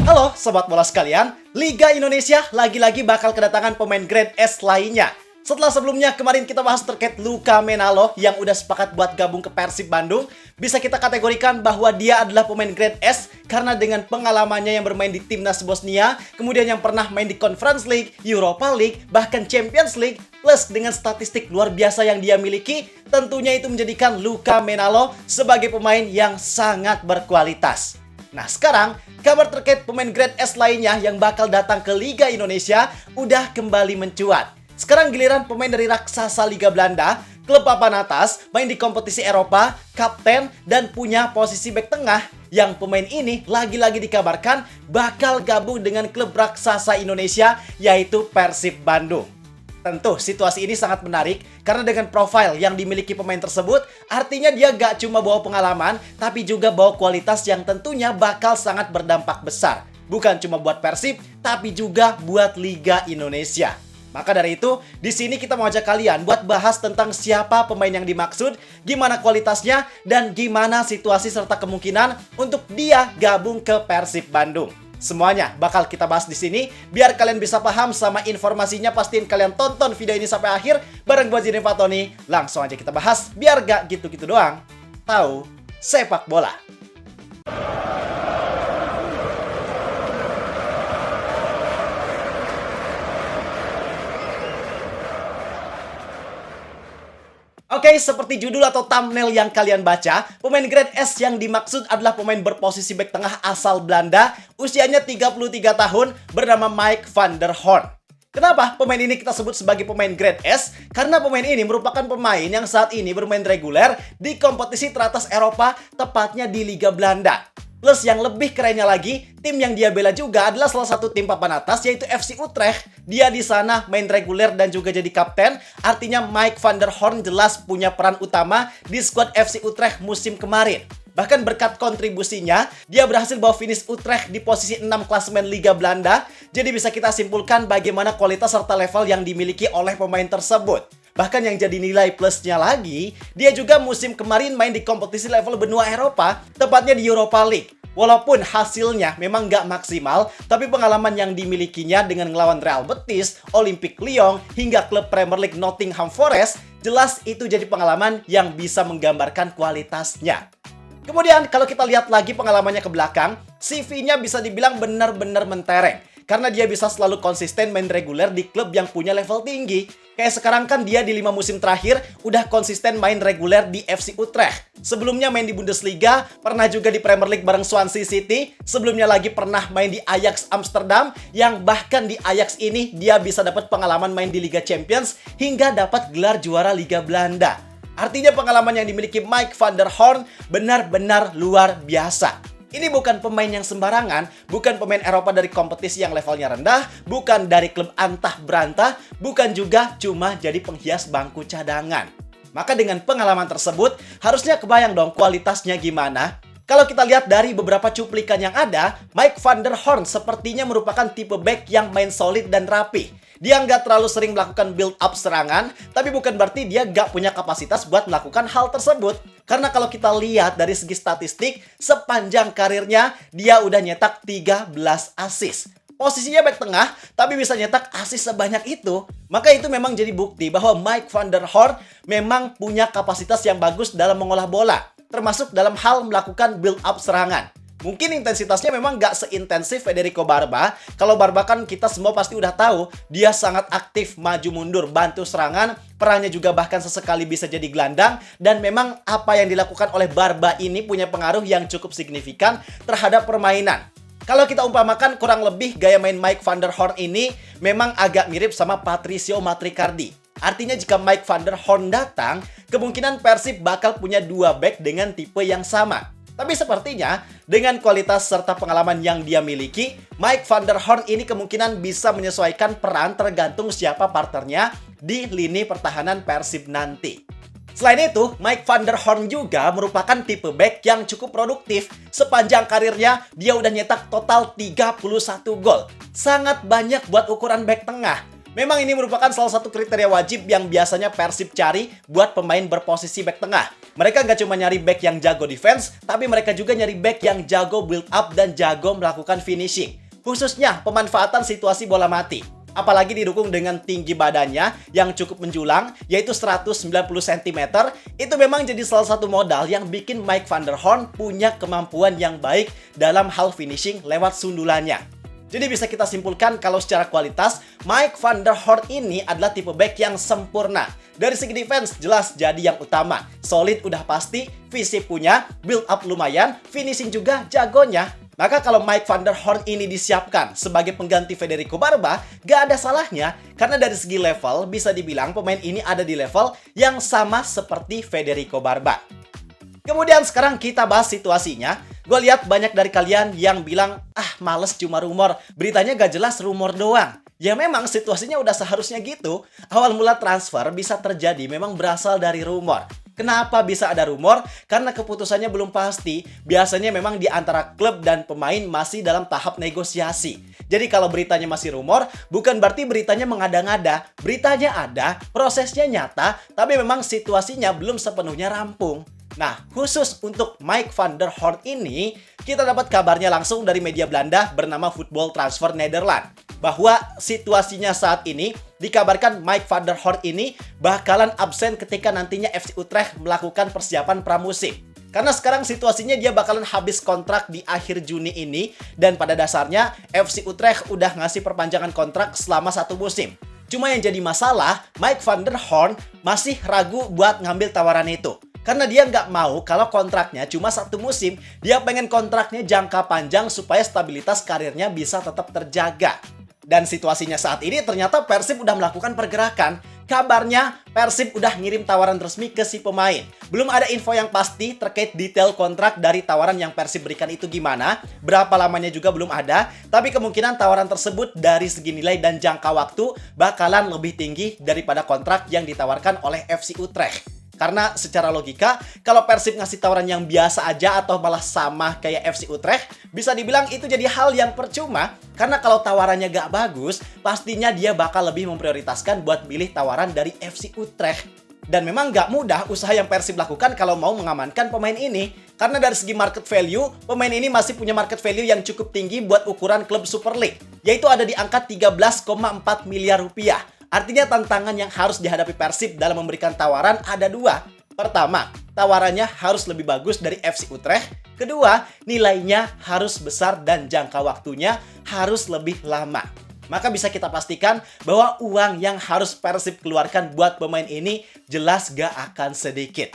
Halo Sobat Bola sekalian, Liga Indonesia lagi-lagi bakal kedatangan pemain grade S lainnya. Setelah sebelumnya kemarin kita bahas terkait Luka Menalo yang udah sepakat buat gabung ke Persib Bandung, bisa kita kategorikan bahwa dia adalah pemain grade S karena dengan pengalamannya yang bermain di Timnas Bosnia, kemudian yang pernah main di Conference League, Europa League, bahkan Champions League, plus dengan statistik luar biasa yang dia miliki, tentunya itu menjadikan Luka Menalo sebagai pemain yang sangat berkualitas. Nah sekarang, kabar terkait pemain grade S lainnya yang bakal datang ke Liga Indonesia udah kembali mencuat. Sekarang giliran pemain dari raksasa Liga Belanda, klub papan atas, main di kompetisi Eropa, kapten, dan punya posisi bek tengah. Yang pemain ini lagi-lagi dikabarkan bakal gabung dengan klub raksasa Indonesia, yaitu Persib Bandung. Tentu situasi ini sangat menarik karena dengan profil yang dimiliki pemain tersebut, artinya dia gak cuma bawa pengalaman, tapi juga bawa kualitas yang tentunya bakal sangat berdampak besar. Bukan cuma buat Persib, tapi juga buat Liga Indonesia. Maka dari itu, di sini kita mau ajak kalian buat bahas tentang siapa pemain yang dimaksud, gimana kualitasnya, dan gimana situasi serta kemungkinan untuk dia gabung ke Persib Bandung. Semuanya bakal kita bahas di sini. Biar kalian bisa paham sama informasinya, pastiin kalian tonton video ini sampai akhir bareng gue Jini Fatoni. Langsung aja kita bahas, biar gak gitu-gitu doang tahu sepak bola. Oke, seperti judul atau thumbnail yang kalian baca, pemain grade S yang dimaksud adalah pemain berposisi bek tengah asal Belanda, usianya 33 tahun, bernama Mike van der Horn. Kenapa pemain ini kita sebut sebagai pemain grade S? Karena pemain ini merupakan pemain yang saat ini bermain reguler di kompetisi teratas Eropa, tepatnya di Liga Belanda. Plus yang lebih kerennya lagi, tim yang dia bela juga adalah salah satu tim papan atas, yaitu FC Utrecht. Dia di sana main reguler dan juga jadi kapten. Artinya Mike van der Horn jelas punya peran utama di skuad FC Utrecht musim kemarin. Bahkan berkat kontribusinya, dia berhasil bawa finish Utrecht di posisi 6 klasemen Liga Belanda. Jadi bisa kita simpulkan bagaimana kualitas serta level yang dimiliki oleh pemain tersebut. Bahkan yang jadi nilai plusnya lagi, dia juga musim kemarin main di kompetisi level benua Eropa, tepatnya di Europa League. Walaupun hasilnya memang nggak maksimal, tapi pengalaman yang dimilikinya dengan ngelawan Real Betis, Olympique Lyon, hingga klub Premier League Nottingham Forest, jelas itu jadi pengalaman yang bisa menggambarkan kualitasnya. Kemudian kalau kita lihat lagi pengalamannya ke belakang, CV-nya bisa dibilang benar-benar mentereng. Karena dia bisa selalu konsisten main reguler di klub yang punya level tinggi. Kayak sekarang kan dia di 5 musim terakhir udah konsisten main reguler di FC Utrecht. Sebelumnya main di Bundesliga, pernah juga di Premier League bareng Swansea City. Sebelumnya lagi pernah main di Ajax Amsterdam, yang bahkan di Ajax ini dia bisa dapat pengalaman main di Liga Champions hingga dapat gelar juara Liga Belanda. Artinya pengalaman yang dimiliki Mike van der Horn benar-benar luar biasa. Ini bukan pemain yang sembarangan, bukan pemain Eropa dari kompetisi yang levelnya rendah, bukan dari klub antah berantah, bukan juga cuma jadi penghias bangku cadangan. Maka dengan pengalaman tersebut, harusnya kebayang dong kualitasnya gimana. Kalau kita lihat dari beberapa cuplikan yang ada, Mike van der Horn sepertinya merupakan tipe back yang main solid dan rapi. Dia nggak terlalu sering melakukan build up serangan, tapi bukan berarti dia nggak punya kapasitas buat melakukan hal tersebut. Karena kalau kita lihat dari segi statistik, sepanjang karirnya, dia udah nyetak 13 assist. Posisinya back tengah, tapi bisa nyetak assist sebanyak itu. Maka itu memang jadi bukti bahwa Mike van der Horn memang punya kapasitas yang bagus dalam mengolah bola, termasuk dalam hal melakukan build up serangan. Mungkin intensitasnya memang nggak seintensif Federico Barba. Kalau Barba kan kita semua pasti udah tahu, dia sangat aktif maju mundur, bantu serangan, perannya juga bahkan sesekali bisa jadi gelandang, dan memang apa yang dilakukan oleh Barba ini punya pengaruh yang cukup signifikan terhadap permainan. Kalau kita umpamakan kurang lebih gaya main Mike van der Horn ini memang agak mirip sama Patricio Matricardi. Artinya jika Mike van der Horn datang, kemungkinan Persib bakal punya dua back dengan tipe yang sama. Tapi sepertinya, dengan kualitas serta pengalaman yang dia miliki, Mike van der Horn ini kemungkinan bisa menyesuaikan peran tergantung siapa partnernya di lini pertahanan Persib nanti. Selain itu, Mike van der Horn juga merupakan tipe back yang cukup produktif. Sepanjang karirnya, dia udah nyetak total 31 gol. Sangat banyak buat ukuran back tengah. Memang ini merupakan salah satu kriteria wajib yang biasanya Persib cari buat pemain berposisi back tengah. Mereka nggak cuma nyari back yang jago defense, tapi mereka juga nyari back yang jago build up dan jago melakukan finishing. Khususnya pemanfaatan situasi bola mati. Apalagi didukung dengan tinggi badannya yang cukup menjulang, yaitu 190 cm, itu memang jadi salah satu modal yang bikin Mike van der Horn punya kemampuan yang baik dalam hal finishing lewat sundulannya. Jadi bisa kita simpulkan kalau secara kualitas, Mike van der Horn ini adalah tipe back yang sempurna. Dari segi defense, jelas jadi yang utama. Solid udah pasti, visi punya, build up lumayan, finishing juga jagonya. Maka kalau Mike van der Horn ini disiapkan sebagai pengganti Federico Barba, gak ada salahnya. Karena dari segi level, bisa dibilang pemain ini ada di level yang sama seperti Federico Barba. Kemudian sekarang kita bahas situasinya. Gue lihat banyak dari kalian yang bilang, males cuma rumor, beritanya gak jelas rumor doang. Ya memang situasinya udah seharusnya gitu. Awal mula transfer bisa terjadi memang berasal dari rumor. Kenapa bisa ada rumor? Karena keputusannya belum pasti. Biasanya memang di antara klub dan pemain masih dalam tahap negosiasi. Jadi kalau beritanya masih rumor, bukan berarti beritanya mengada-ngada. Beritanya ada, prosesnya nyata, tapi memang situasinya belum sepenuhnya rampung. Nah, khusus untuk Mike van der Horn ini, kita dapat kabarnya langsung dari media Belanda bernama Football Transfer Nederland. Bahwa situasinya saat ini, dikabarkan Mike van der Horn ini bakalan absen ketika nantinya FC Utrecht melakukan persiapan pramusim. Karena sekarang situasinya dia bakalan habis kontrak di akhir Juni ini, dan pada dasarnya FC Utrecht udah ngasih perpanjangan kontrak selama 1 musim. Cuma yang jadi masalah, Mike van der Horn masih ragu buat ngambil tawaran itu. Karena dia nggak mau kalau kontraknya cuma 1 musim, dia pengen kontraknya jangka panjang supaya stabilitas karirnya bisa tetap terjaga. Dan situasinya saat ini ternyata Persib udah melakukan pergerakan. Kabarnya Persib udah ngirim tawaran resmi ke si pemain. Belum ada info yang pasti terkait detail kontrak dari tawaran yang Persib berikan itu gimana. Berapa lamanya juga belum ada. Tapi kemungkinan tawaran tersebut dari segi nilai dan jangka waktu bakalan lebih tinggi daripada kontrak yang ditawarkan oleh FC Utrecht. Karena secara logika, kalau Persib ngasih tawaran yang biasa aja atau malah sama kayak FC Utrecht, bisa dibilang itu jadi hal yang percuma. Karena kalau tawarannya gak bagus, pastinya dia bakal lebih memprioritaskan buat pilih tawaran dari FC Utrecht. Dan memang gak mudah usaha yang Persib lakukan kalau mau mengamankan pemain ini. Karena dari segi market value, pemain ini masih punya market value yang cukup tinggi buat ukuran klub Super League. Yaitu ada di angka 13,4 miliar rupiah. Artinya tantangan yang harus dihadapi Persib dalam memberikan tawaran ada 2. Pertama, tawarannya harus lebih bagus dari FC Utrecht. Kedua, nilainya harus besar dan jangka waktunya harus lebih lama. Maka bisa kita pastikan bahwa uang yang harus Persib keluarkan buat pemain ini jelas gak akan sedikit.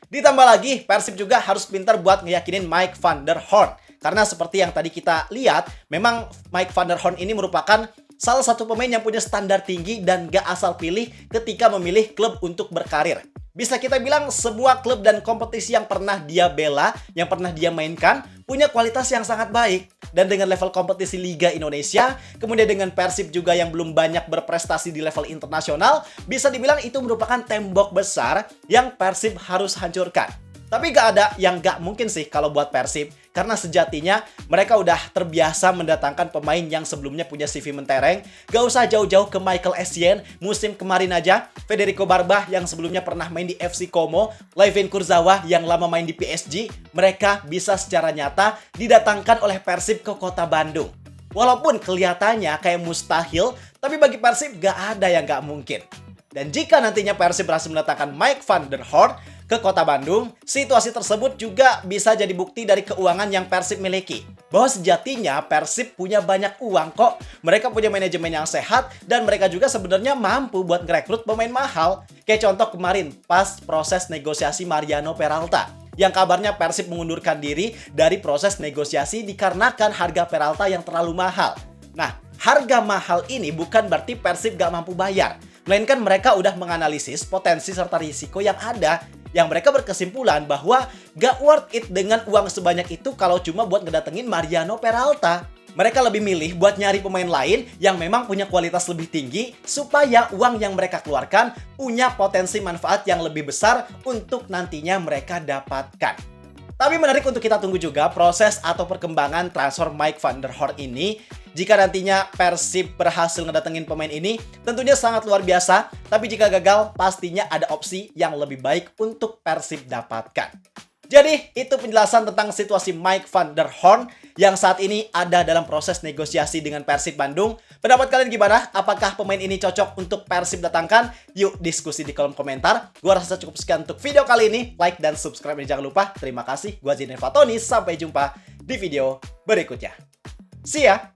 Ditambah lagi, Persib juga harus pintar buat ngeyakinin Mike van der Horn. Karena seperti yang tadi kita lihat, memang Mike van der Horn ini merupakan salah satu pemain yang punya standar tinggi dan gak asal pilih ketika memilih klub untuk berkarir. Bisa kita bilang semua klub dan kompetisi yang pernah dia bela, yang pernah dia mainkan, punya kualitas yang sangat baik. Dan dengan level kompetisi Liga Indonesia, kemudian dengan Persib juga yang belum banyak berprestasi di level internasional, bisa dibilang itu merupakan tembok besar yang Persib harus hancurkan. Tapi gak ada yang gak mungkin sih kalau buat Persib. Karena sejatinya mereka udah terbiasa mendatangkan pemain yang sebelumnya punya CV mentereng. Gak usah jauh-jauh ke Michael Essien. Musim kemarin aja, Federico Barba yang sebelumnya pernah main di FC Como, Layvin Kurzawa yang lama main di PSG. Mereka bisa secara nyata didatangkan oleh Persib ke kota Bandung. Walaupun kelihatannya kayak mustahil, tapi bagi Persib gak ada yang gak mungkin. Dan jika nantinya Persib berhasil mendatangkan Mike van der Horn ke kota Bandung, situasi tersebut juga bisa jadi bukti dari keuangan yang Persib miliki. Bahwa sejatinya Persib punya banyak uang kok. Mereka punya manajemen yang sehat dan mereka juga sebenarnya mampu buat ngerekrut pemain mahal. Kayak contoh kemarin pas proses negosiasi Mariano Peralta. Yang kabarnya Persib mengundurkan diri dari proses negosiasi dikarenakan harga Peralta yang terlalu mahal. Nah, harga mahal ini bukan berarti Persib gak mampu bayar. Melainkan mereka udah menganalisis potensi serta risiko yang ada. Yang mereka berkesimpulan bahwa gak worth it dengan uang sebanyak itu kalau cuma buat ngedatengin Mariano Peralta. Mereka lebih milih buat nyari pemain lain yang memang punya kualitas lebih tinggi supaya uang yang mereka keluarkan punya potensi manfaat yang lebih besar untuk nantinya mereka dapatkan. Tapi menarik untuk kita tunggu juga proses atau perkembangan transfer Mike van der Horn ini. Jika nantinya Persib berhasil ngedatengin pemain ini, tentunya sangat luar biasa. Tapi jika gagal, pastinya ada opsi yang lebih baik untuk Persib dapatkan. Jadi, itu penjelasan tentang situasi Mike van der Horn yang saat ini ada dalam proses negosiasi dengan Persib Bandung. Pendapat kalian gimana? Apakah pemain ini cocok untuk Persib datangkan? Yuk diskusi di kolom komentar. Gua rasa cukup sekian untuk video kali ini. Like dan subscribe jangan lupa. Terima kasih. Gua Zidane Fatoni. Sampai jumpa di video berikutnya. See ya!